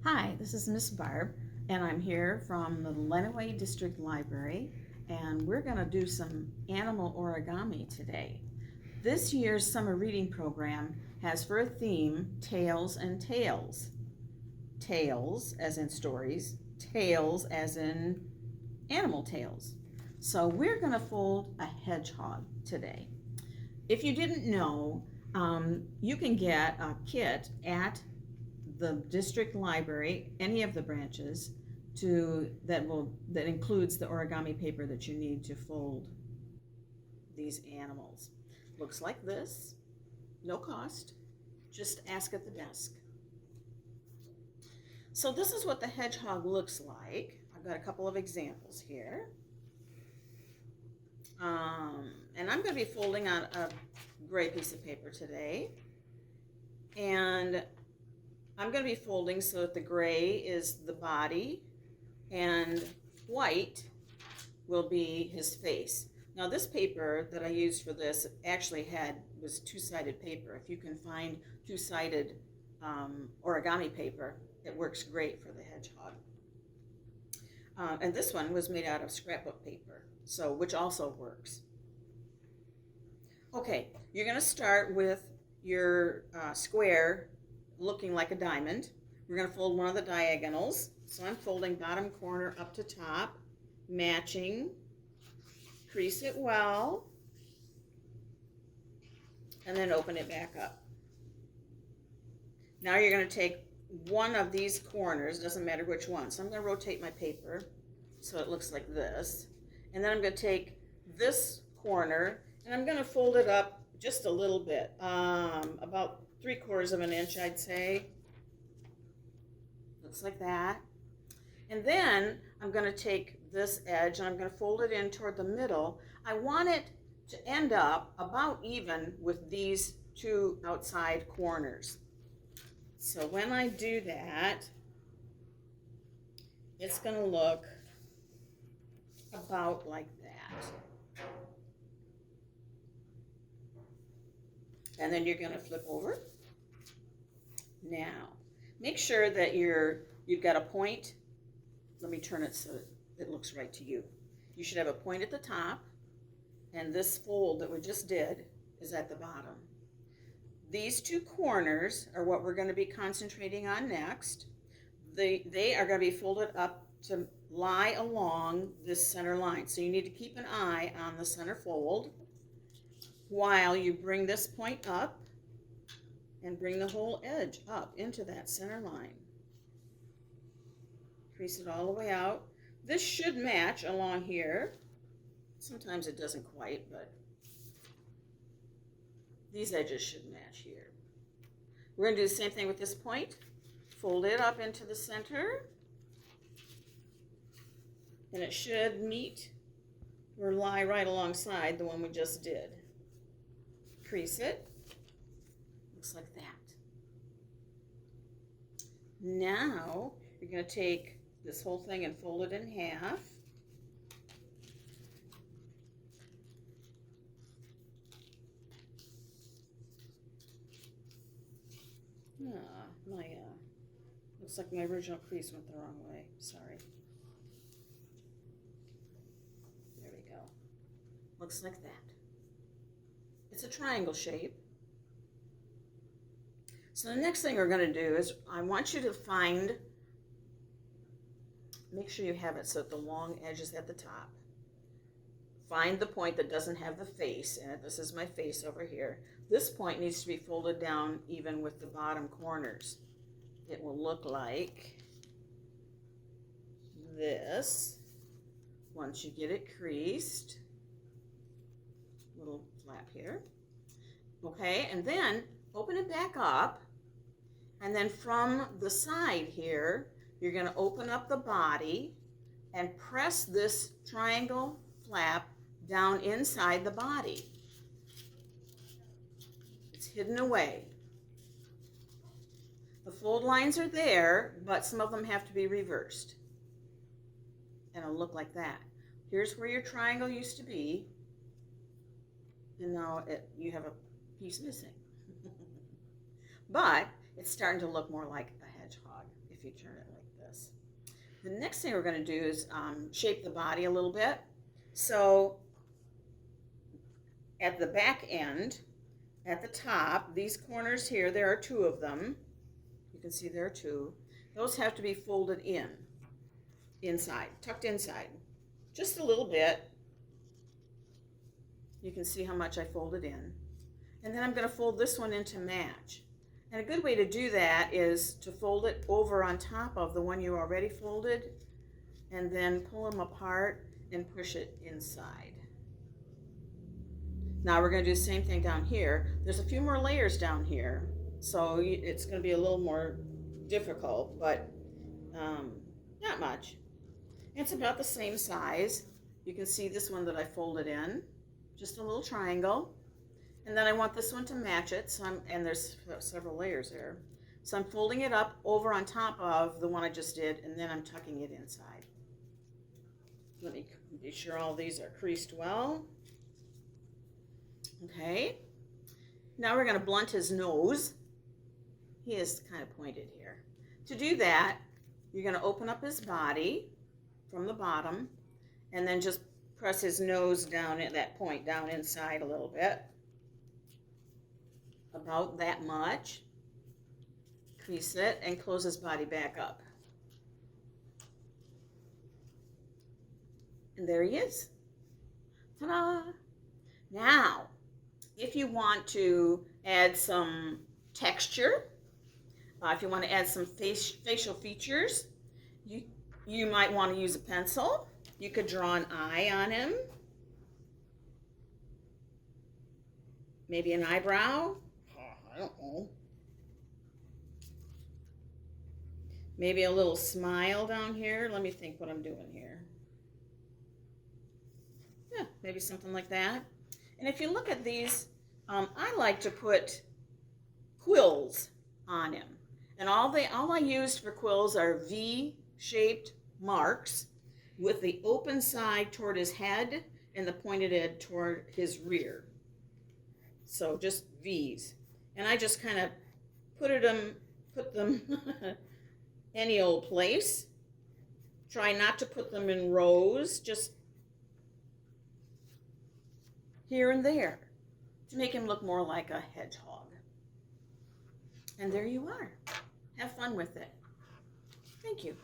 Hi, this is Miss Barb, and I'm here from the Lenawee District Library, and we're going to do some animal origami today. This year's summer reading program has for a theme Tales and Tales. Tales, as in stories, tales, as in animal tales. So we're going to fold a hedgehog today. If you didn't know, you can get a kit at the district library, any of the branches, that includes the origami paper that you need to fold these animals. Looks like this, no cost, just ask at the desk. So this is what the hedgehog looks like. I've got a couple of examples here. And I'm going to be folding on a gray piece of paper today. And I'm going to be folding so that the gray is the body and white will be his face. Now this paper that I used for this actually was two-sided paper. If you can find two-sided origami paper, it works great for the hedgehog. And this one was made out of scrapbook paper, which also works. Okay, you're going to start with your square looking like a diamond. We're going to fold one of the diagonals. So I'm folding bottom corner up to top, matching, crease it well, and then open it back up. Now you're going to take one of these corners, doesn't matter which one. So I'm going to rotate my paper so it looks like this. And then I'm going to take this corner and I'm going to fold it up just a little bit, about 3/4 of an inch, I'd say. Looks like that. And then I'm going to take this edge and I'm going to fold it in toward the middle. I want it to end up about even with these two outside corners. So when I do that, it's going to look about like that. And then you're going to flip over. Now, make sure that you've got a point. Let me turn it so it looks right to you. You should have a point at the top, and this fold that we just did is at the bottom. These two corners are what we're going to be concentrating on next. They are going to be folded up to lie along this center line. So you need to keep an eye on the center fold while you bring this point up and bring the whole edge up into that center line. Crease it all the way out. This should match along here. Sometimes it doesn't quite, but these edges should match here. We're going to do the same thing with this point. Fold it up into the center. And it should meet or lie right alongside the one we just did. Crease it. Looks like that. Now you're going to take this whole thing and fold it in half. Looks like my original crease went the wrong way. Sorry. There we go. Looks like that. It's a triangle shape. So the next thing we're going to do is I want you to make sure you have it so that the long edge is at the top. Find the point that doesn't have the face in it. This is my face over here. This point needs to be folded down even with the bottom corners. It will look like this once you get it creased. Little flap here. Okay, and then open it back up, and then from the side here, you're going to open up the body and press this triangle flap down inside the body. It's hidden away. The fold lines are there, but some of them have to be reversed. And it'll look like that. Here's where your triangle used to be, and now you have a piece missing. But it's starting to look more like a hedgehog, if if you turn it like this. The next thing we're going to do is shape the body a little bit. So at the back end, at the top, these corners here, there are two of them. You can see there are two. Those have to be folded inside, tucked inside, just a little bit. You can see how much I folded in. And then I'm going to fold this one in to match. And a good way to do that is to fold it over on top of the one you already folded, and then pull them apart and push it inside. Now we're going to do the same thing down here. There's a few more layers down here, so it's going to be a little more difficult, but not much. It's about the same size. You can see this one that I folded in, just a little triangle. And then I want this one to match it, so and there's several layers there. So I'm folding it up over on top of the one I just did, and then I'm tucking it inside. Let me be sure all these are creased well. Okay. Now we're going to blunt his nose. He is kind of pointed here. To do that, you're going to open up his body from the bottom, and then just press his nose down at that point, down inside a little bit. About that much. Crease it and close his body back up. And there he is. Ta-da! Now, if you want to add some texture, if you want to add some facial features, you might want to use a pencil. You could draw an eye on him. Maybe an eyebrow. I don't know. Maybe a little smile down here. Let me think what I'm doing here. Yeah, maybe something like that. And if you look at these, I like to put quills on him. And all I used for quills are V-shaped marks with the open side toward his head and the pointed end toward his rear. So just V's. And I just kind of put them any old place. Try not to put them in rows, just here and there to make him look more like a hedgehog. And there you are. Have fun with it. Thank you.